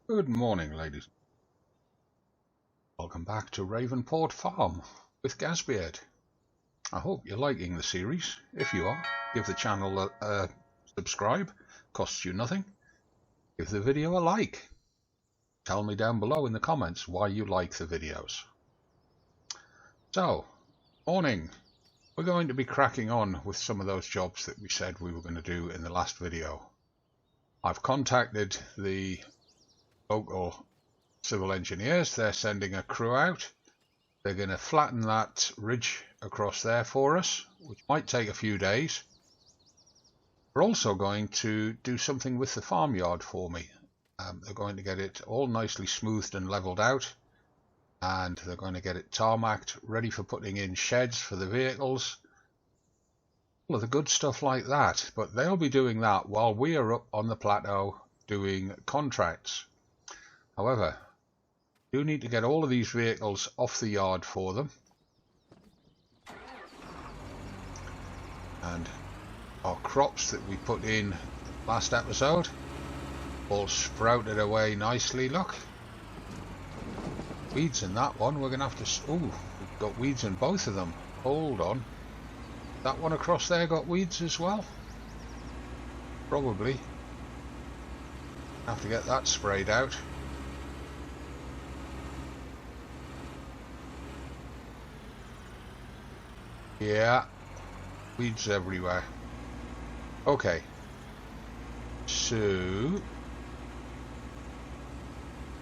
Good morning, ladies. Welcome back to Ravenport Farm with Gazbeard. I hope you're liking the series. If you are, give the channel a subscribe, costs you nothing. Give the video a like. Tell me down below in the comments why you like the videos. So, morning. We're going to be cracking on with some of those jobs that we said we were going to do in the last video. I've contacted the local civil engineers. They're sending a crew out. They're going to flatten that ridge across there for us, which might take a few days. We're also going to do something with the farmyard for me. They're going to get it all nicely smoothed and leveled out, and they're going to get it tarmacked, ready for putting in sheds for the vehicles, all of the good stuff like that. But they'll be doing that while we are up on the plateau doing contracts. However, we do need to get all of these vehicles off the yard for them. And our crops that we put in last episode all sprouted away nicely, look. Weeds in that one, we're going to have to... Oh, we've got weeds in both of them. Hold on. That one across there got weeds as well? Probably. Have to get that sprayed out. Yeah, weeds everywhere. Okay, so in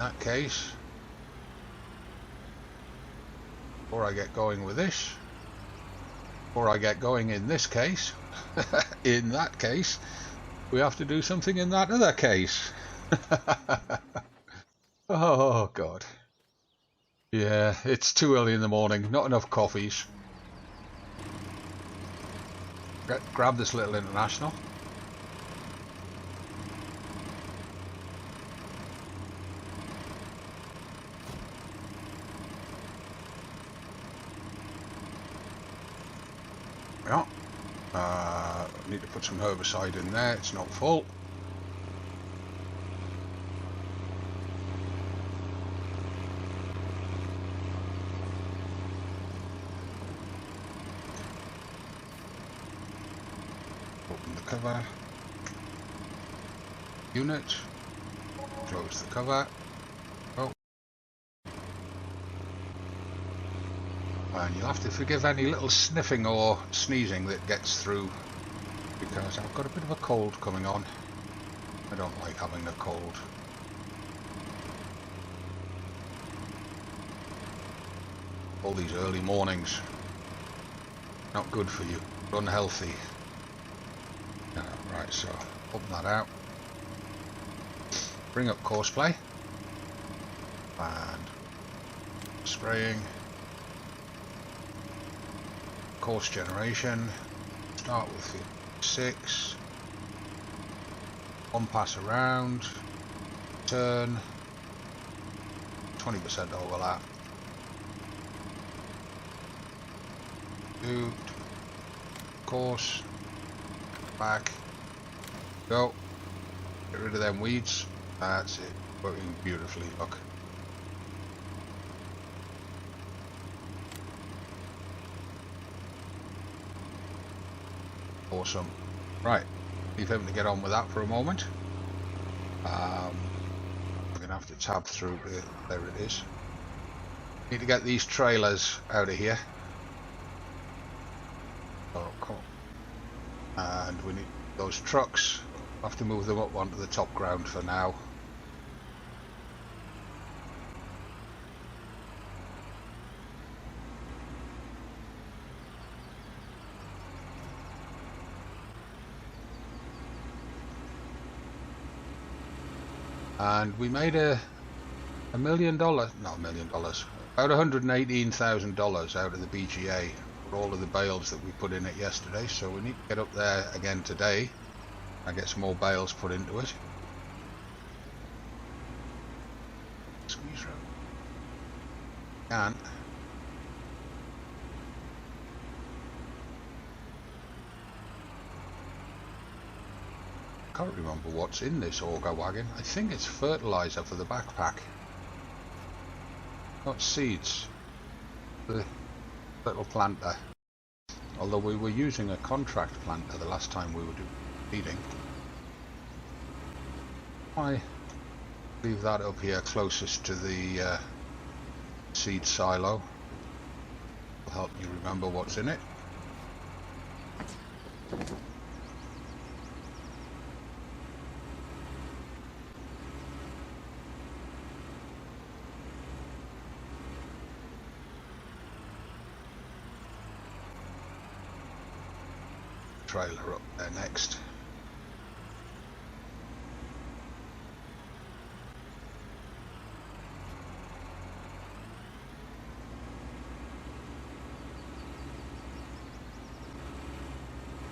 that case, before I get going with this, before I get going in this case, in that case, we have to do something in that other case. Oh God. Yeah, it's too early in the morning, not enough coffees. Grab this little international. Yeah. Need to put some herbicide in there. It's not full. Open the cover. Unit. Close the cover. Oh. And you'll have to forgive any little sniffing or sneezing that gets through, because I've got a bit of a cold coming on. I don't like having a cold. All these early mornings. Not good for you. Unhealthy. Right, so open that out. Bring up course play. And spraying. Course generation. Start with 6. One pass around. Turn. 20% overlap. Do. Course. Back. Go. Get rid of them weeds. That's it. Working beautifully, look. Awesome. Right. Leave him to get on with that for a moment. I'm going to have to tab through it. There it is. Need to get these trailers out of here. Oh, cool. And we need those trucks. We'll have to move them up onto the top ground for now. And we made $1 million, not $1 million, about $118,000 out of the BGA for all of the bales that we put in it yesterday, so we need to get up there again today and get some more bales put into it. Squeeze road. Can't. I can't remember what's in this auger wagon. I think it's fertilizer for the backpack. Not seeds. The little planter. Although we were using a contract planter the last time we were doing feeding. I leave that up here closest to the seed silo. It'll help you remember what's in it. Trailer up there next.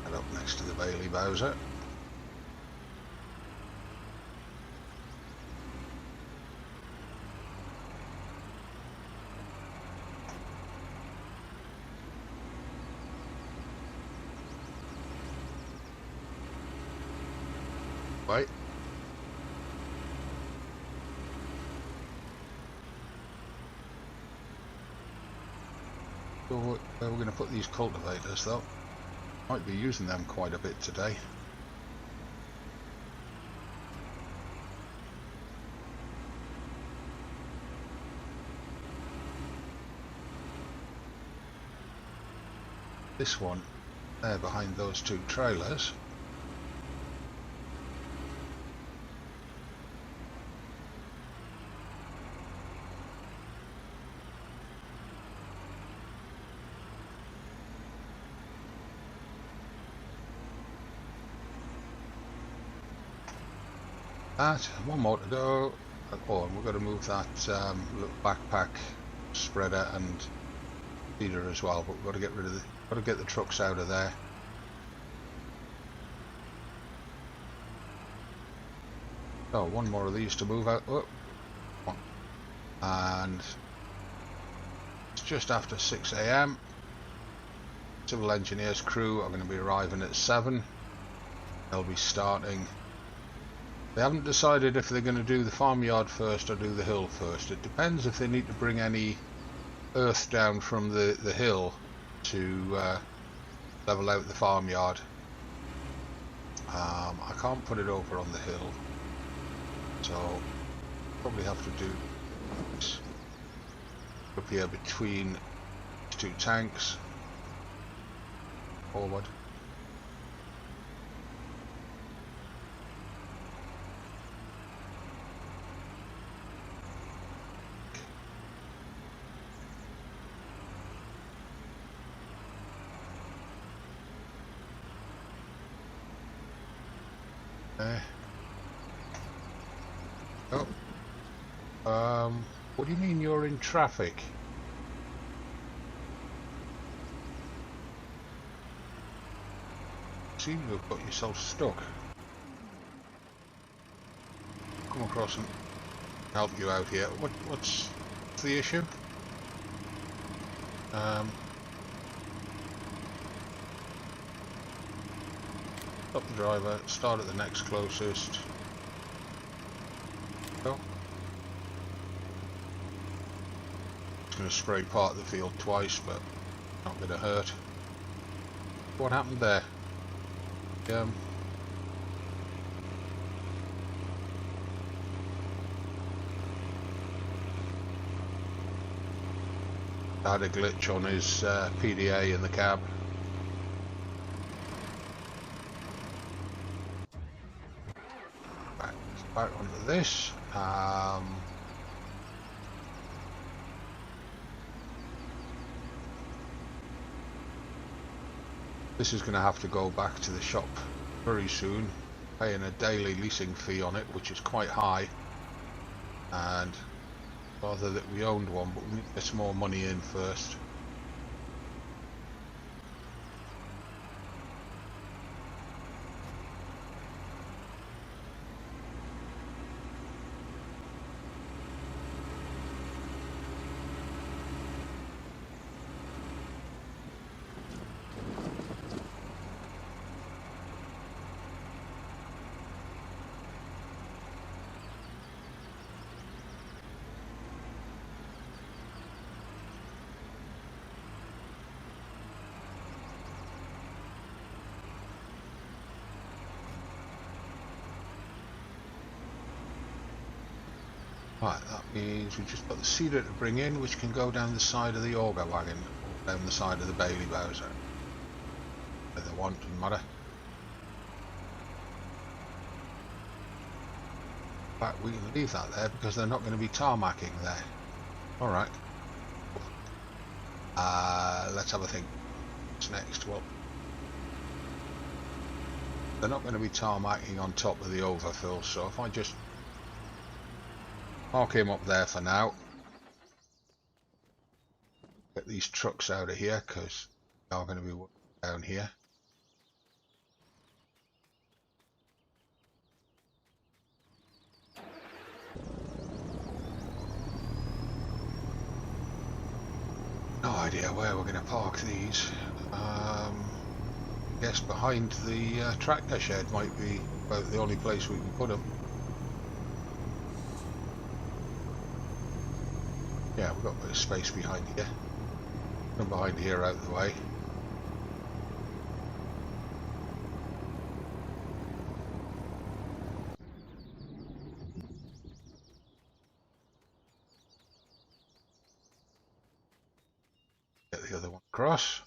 And up next to the Bailey Bowser. Right. So where we're going to put these cultivators though. Might be using them quite a bit today. This one there behind those two trailers. That, one more to go. Oh, and we're going to move that little backpack spreader and feeder as well. But we've got to get rid of got to get the trucks out of there. Oh, one more of these to move out. Oh, one. And it's just after 6 AM. Civil engineers crew are going to be arriving at 7. They'll be starting. They haven't decided if they're going to do the farmyard first or do the hill first. It depends if they need to bring any earth down from the hill to level out the farmyard. I can't put it over on the hill, so probably have to do this up here between two tanks. Forward. Oh. What do you mean you're in traffic? Seem to have got yourself stuck. Come across and help you out here. What's the issue? Stop the driver, start at the next closest. Go. It's going to spray part of the field twice, but not going to hurt. What happened there? Had a glitch on his PDA in the cab. Back onto this. This is going to have to go back to the shop very soon, paying a daily leasing fee on it, which is quite high, and rather that we owned one, but we need to get some more money in first. Right, that means we've just got the cedar to bring in, which can go down the side of the auger wagon, or down the side of the Bailey Bowser. Whether they want, doesn't matter. In fact, we can leave that there because they're not going to be tarmacking there. Alright. Let's have a think. What's next? Well, they're not going to be tarmacking on top of the overfill, so if I just park him up there for now, get these trucks out of here because they are going to be working down here. No idea where we're going to park these. Guess behind the tractor shed might be about the only place we can put them. Yeah, we've got a bit of space behind here. Come behind here out of the way. Get the other one across.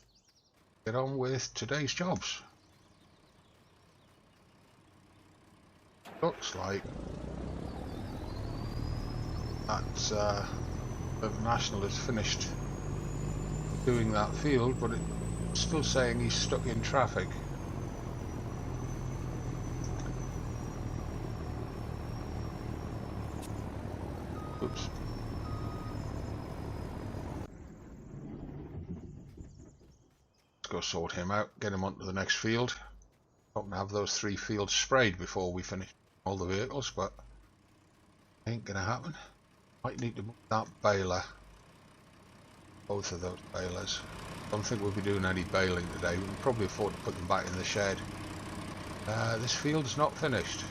Get on with today's jobs. Looks like that National has finished doing that field, but it's still saying he's stuck in traffic. Oops. Let's go sort him out, get him onto the next field. Hoping to have those 3 fields sprayed before we finish all the vehicles, but ain't gonna happen. Might need to move that baler. Both of those balers. Don't think we'll be doing any baling today. We can probably afford to put them back in the shed. This field's not finished,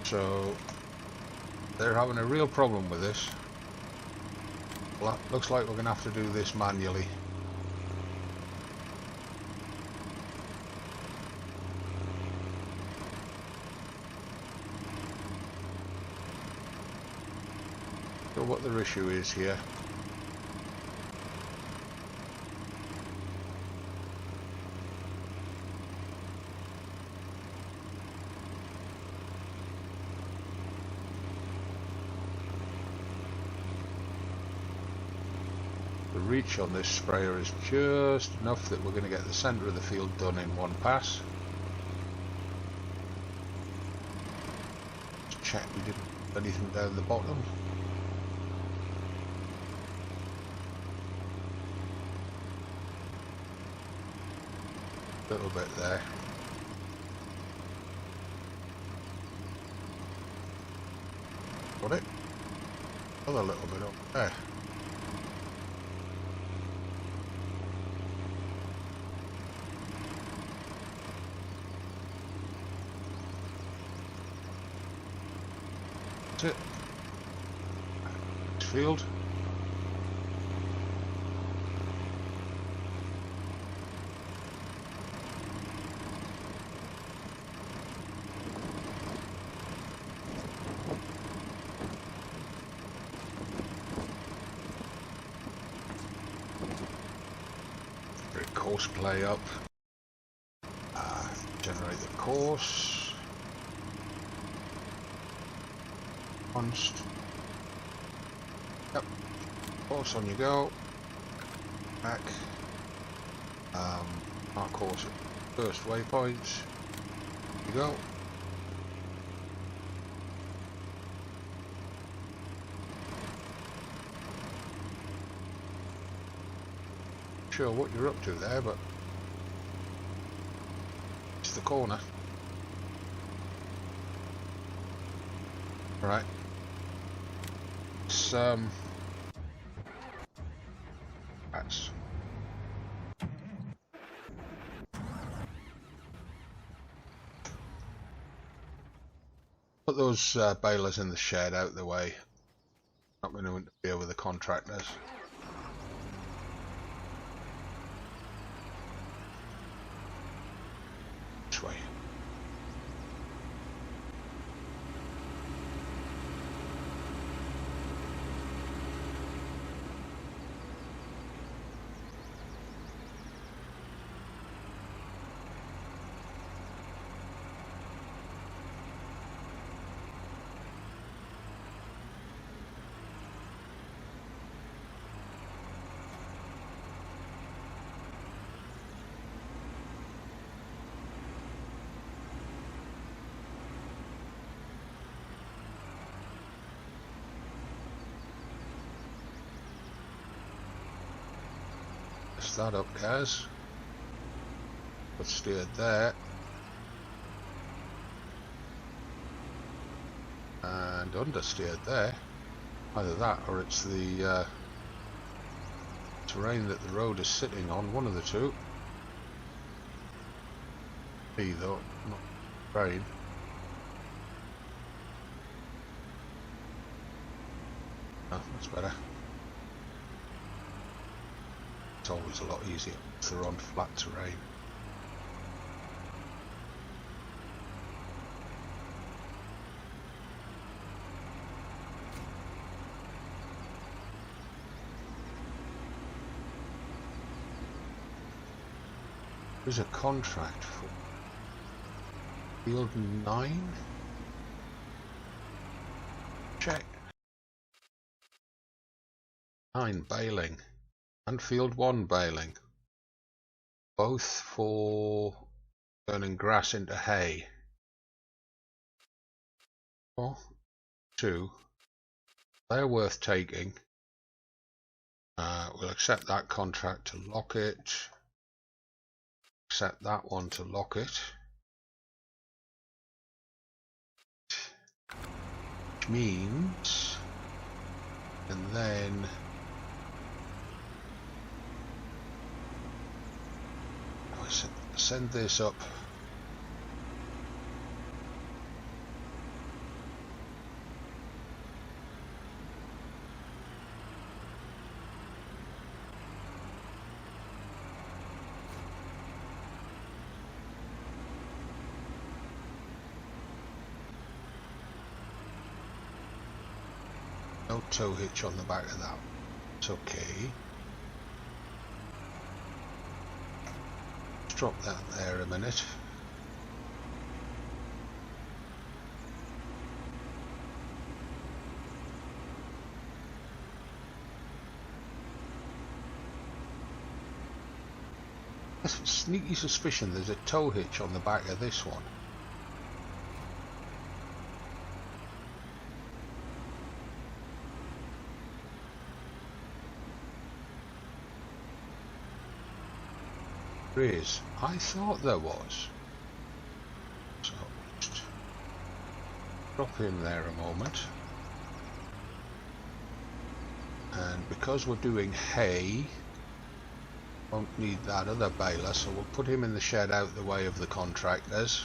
so they're having a real problem with this. Well, looks like we're gonna have to do this manually. So what their issue is here. The reach on this sprayer is just enough that we're going to get the centre of the field done in one pass. Just check we didn't put anything down the bottom. A little bit there. Got it. Another little bit up there. That's it. Next field. Course play up. Generate the course. Const. Yep. Course on you go. Back. Our course at first waypoints. You go. Sure what you're up to there, but it's the corner. Right. It's that's put those balers in the shed out of the way. Not going to interfere with the contractors. Way. Fix that up, Kaz. Got steered there. And understeered there. Either that or it's the terrain that the road is sitting on, one of the two. B though, not rain. Oh, that's better. It's always a lot easier if they're on flat terrain. There's a contract for field 9. Check. 9 baling and field 1 baling. Both for turning grass into hay. 4, 2. They're worth taking. We'll accept that contract to lock it. Accept that one to lock it. Which means, and then I send this up. No tow hitch on the back of that. It's okay. Let's drop that there a minute. That's a sneaky suspicion there's a tow hitch on the back of this one. There is. I thought there was. So just drop him there a moment. And because we're doing hay, won't need that other baler, so we'll put him in the shed out the way of the contractors.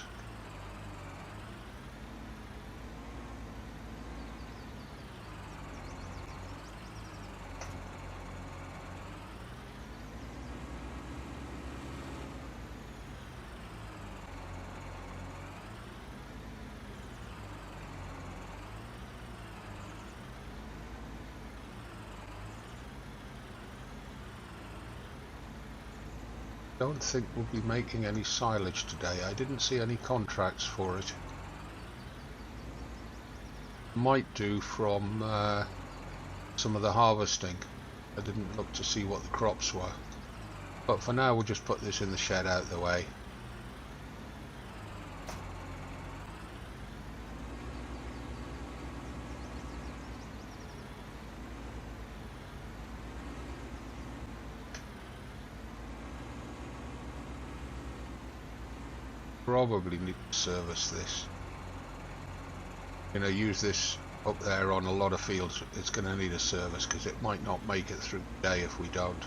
Don't think we'll be making any silage today. I didn't see any contracts for it. Might do from some of the harvesting. I didn't look to see what the crops were. But for now we'll just put this in the shed out the way. Probably need to service this. You know, use this up there on a lot of fields. It's going to need a service because it might not make it through the day if we don't.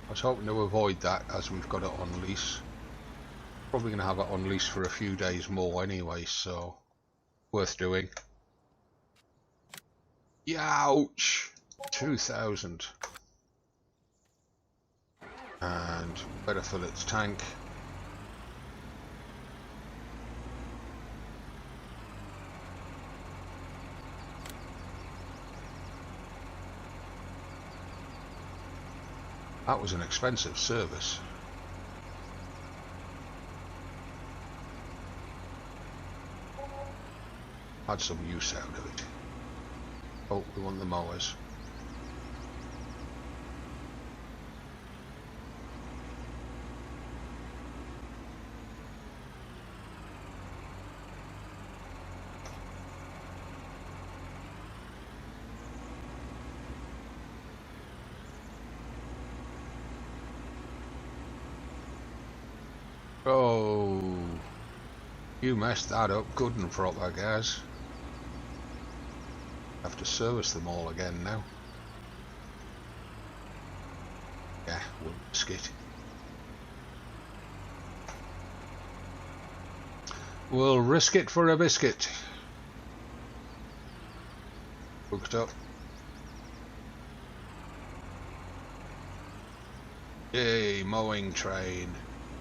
I was hoping to avoid that as we've got it on lease. Probably going to have it on lease for a few days more anyway, so worth doing. Youch! 2,000. And better fill its tank. That was an expensive service. Had some use out of it. Oh, we want the mowers. Oh, you messed that up good and proper, guys. Have to service them all again now. Yeah, we'll risk it. We'll risk it for a biscuit. Hooked up. Yay, mowing train.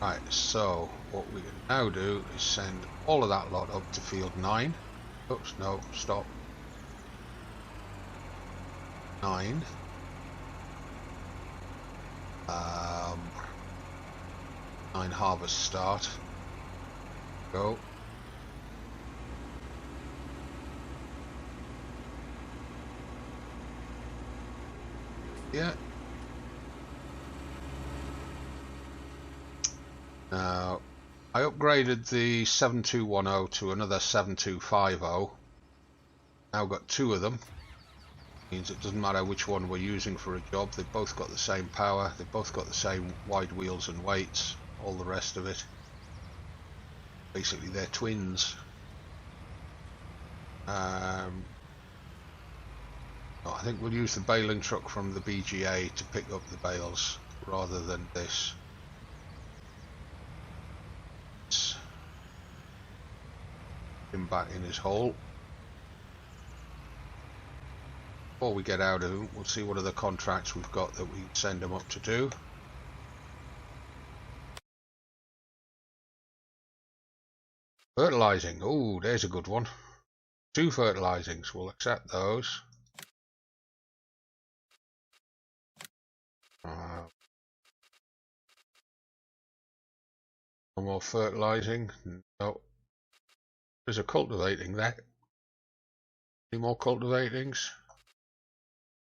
Right, so what we can now do is send all of that lot up to field 9. Oops, no, stop. 9. 9 harvest start. Go. Yeah. Now, I upgraded the 7210 to another 7250. Now got 2 of them. Means it doesn't matter which one we're using for a job. They've both got the same power. They've both got the same wide wheels and weights. All the rest of it. Basically, they're twins. I think we'll use the baling truck from the BGA to pick up the bales rather than this. Him back in his hole. Before we get out of him, we'll see what other contracts we've got that we send him up to do. Fertilizing. Oh, there's a good one. 2 fertilizings. We'll accept those. No more fertilizing. No. There's a cultivating there. Any more cultivatings?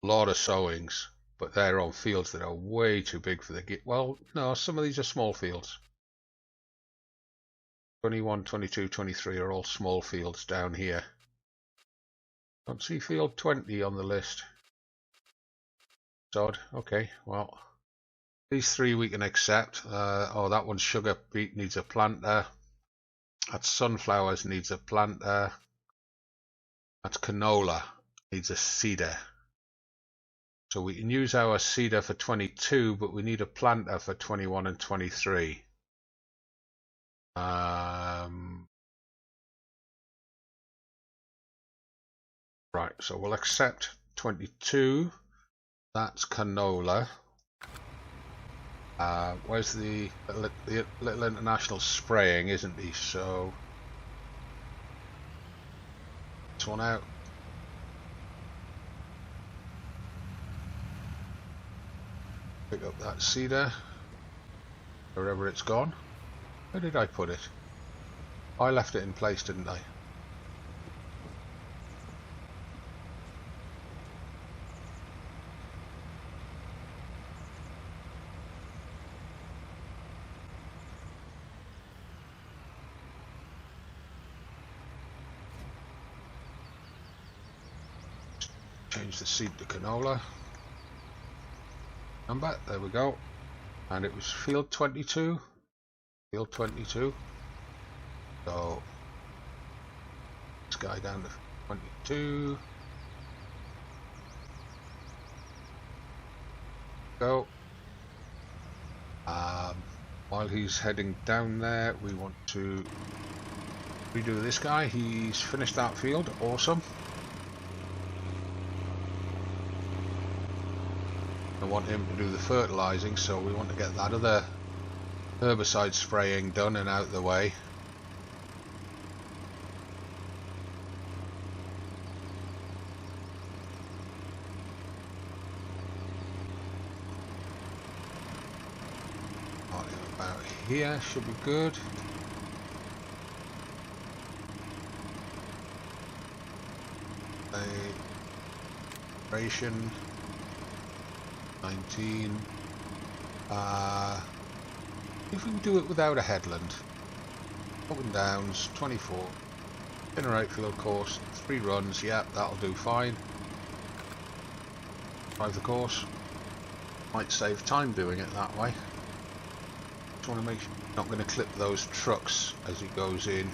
A lot of sowings, but they're on fields that are way too big for the git. Well, no, some of these are small fields. 21, 22, 23 are all small fields down here. Don't see field 20 on the list. It's odd. Okay, well, these 3 we can accept. Oh, that one's sugar beet, needs a planter. That's sunflowers, needs a planter. That's canola, needs a seeder. So we can use our seeder for 22, but we need a planter for 21 and 23. Right, so we'll accept 22. That's canola. Where's the little international spraying, isn't he? So this one out. Pick up that cedar wherever it's gone. Where did I put it? I left it in place, didn't I? Change the seed to canola. Number, there we go. And it was field 22. Field 22. So this guy down to 22. Go. While he's heading down there, we want to redo this guy. He's finished that field. Awesome. I want him to do the fertilizing, so we want to get that other herbicide spraying done and out the way. About here should be good. Ration 19. If we can do it without a headland. Up and downs 24. Generate field course 3 runs. Yeah, that'll do fine. Drive the course. Might save time doing it that way. Just want to make sure he's not going to clip those trucks as he goes in.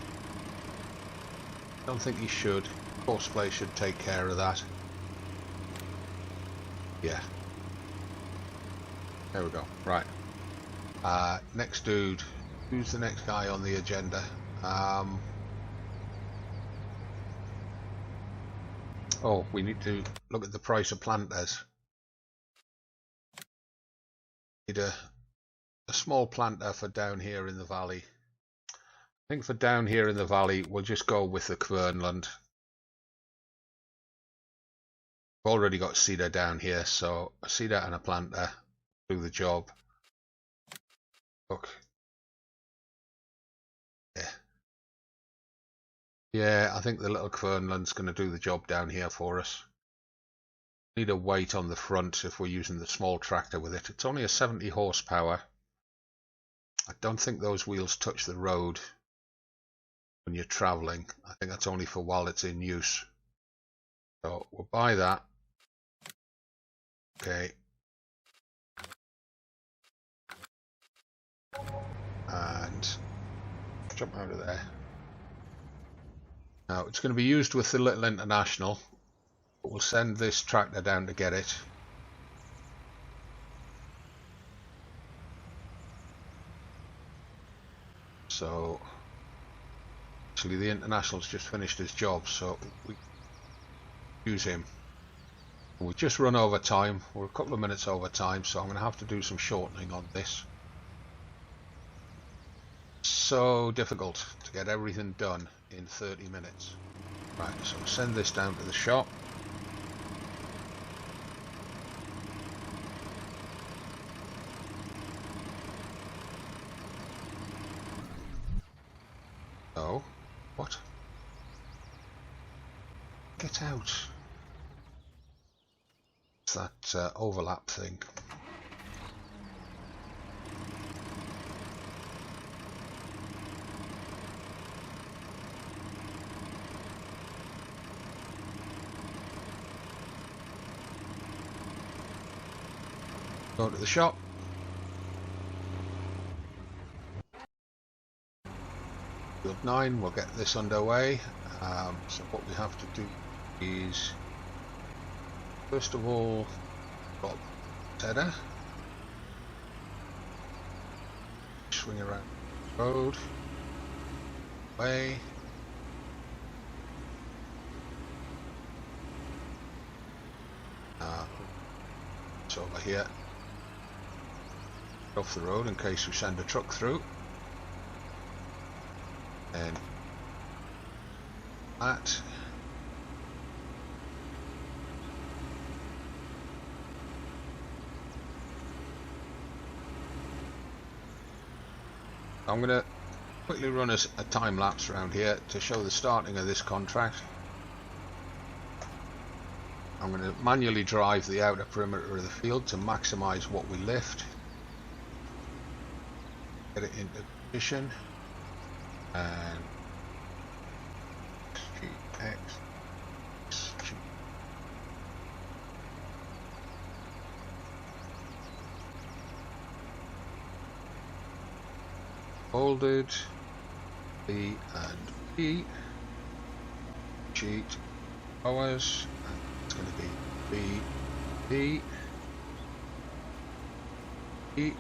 Don't think he should. Horseplay should take care of that. Yeah. There we go. Right. Next dude. Who's the next guy on the agenda? Oh, we need to look at the price of planters. Need a small planter for down here in the valley. I think for down here in the valley, we'll just go with the Kvernland. We've already got cedar down here, so a cedar and a planter do the job. Look. Yeah. Yeah, I think the little Kvernland's going to do the job down here for us. Need a weight on the front if we're using the small tractor with it. It's only a 70 horsepower. I don't think those wheels touch the road when you're traveling. I think that's only for while it's in use. So we'll buy that. Okay. And jump out of there. Now it's going to be used with the little International, but we'll send this tractor down to get it. So actually the International's just finished his job, so we use him. We've just run over time. We're a couple of minutes over time, so I'm going to have to do some shortening on this. So difficult to get everything done in 30 minutes. Right, so send this down to the shop. Oh, what? Get out. It's that overlap thing. Go to the shop. Field 9, we'll get this underway. So what we have to do is, first of all, drop header, swing around the road, away. It's over here. Off the road in case we send a truck through. And that. I'm going to quickly run a time lapse around here to show the starting of this contract. I'm going to manually drive the outer perimeter of the field to maximize what we lift. Get it into position. And GX, folded, B and B, sheet hours, and it's going to be B, B, E.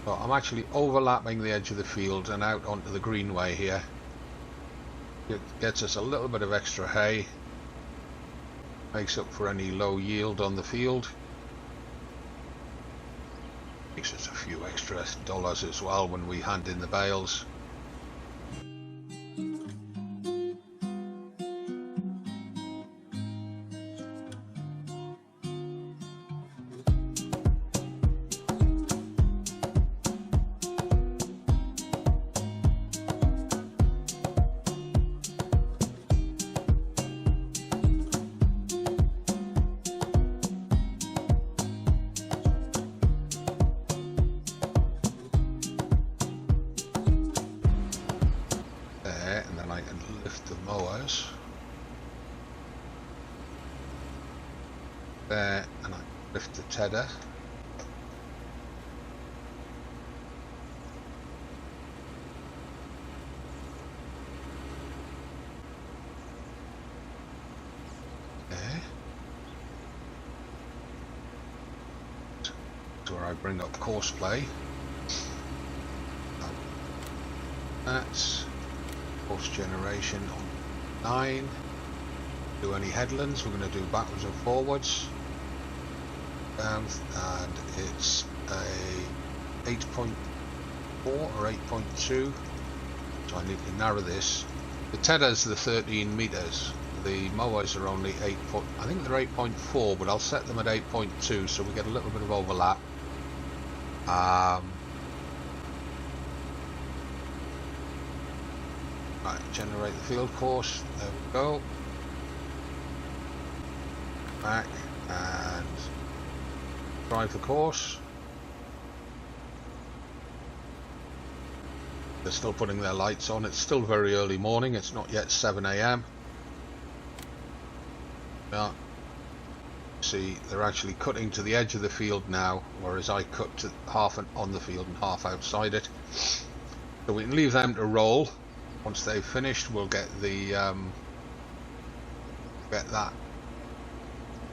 So I'm actually overlapping the edge of the field and out onto the greenway here. It gets us a little bit of extra hay, makes up for any low yield on the field, makes us a few extra dollars as well when we hand in the bales. there, and I lift the tether. There. That's where I bring up course play. That's course generation on 9. Do any headlands, we're going to do backwards and forwards. And it's a 8.4 or 8.2, so I need to narrow this. The tether's the 13 meters. The mowers are only 8 foot. I think they're 8.4, but I'll set them at 8.2 so we get a little bit of overlap. Right, generate the field course. There we go. Back and drive the course. They're still putting their lights on. It's still very early morning. It's not yet 7 AM. Yeah. See, they're actually cutting to the edge of the field now, whereas I cut to half on the field and half outside it. So we can leave them to roll. Once they've finished, we'll get the get that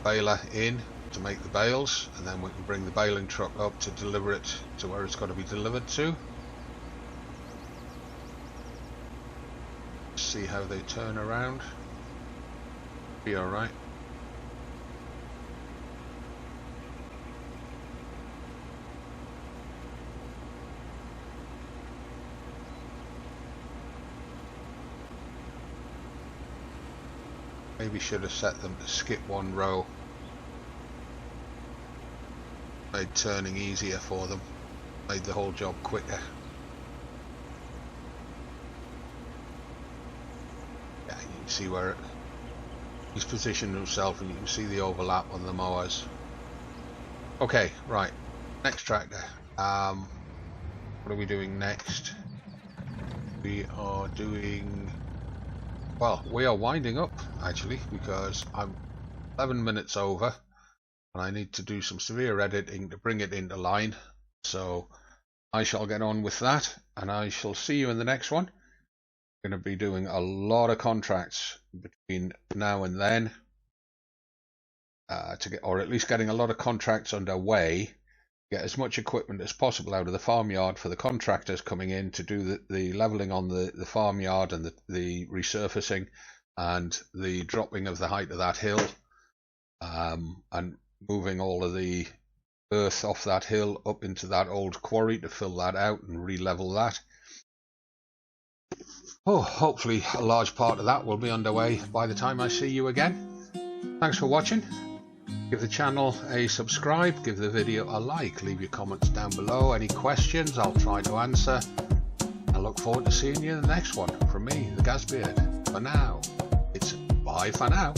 baler in to make the bales, and then we can bring the baling truck up to deliver it to where it's got to be delivered to. See how they turn around. Be alright. Maybe should have set them to skip one row. Made turning easier for them. Made the whole job quicker. Yeah, you can see where he's positioned himself, and you can see the overlap on the mowers. Okay, right. Next tractor. What are we doing next? We are doing... Well, we are winding up actually, because I'm 11 minutes over and I need to do some severe editing to bring it into line. So I shall get on with that, and I shall see you in the next one. I'm going to be doing a lot of contracts between now and then, to get, or at least getting a lot of contracts underway. Get as much equipment as possible out of the farmyard for the contractors coming in to do the levelling on the farmyard, and the resurfacing and the dropping of the height of that hill, and moving all of the earth off that hill up into that old quarry to fill that out and re-level that. Oh, hopefully a large part of that will be underway by the time I see you again. Thanks for watching. Give the channel a subscribe, give the video a like, leave your comments down below. Any questions, I'll try to answer. I look forward to seeing you in the next one. From me, the Gazbeard. For now, it's bye for now.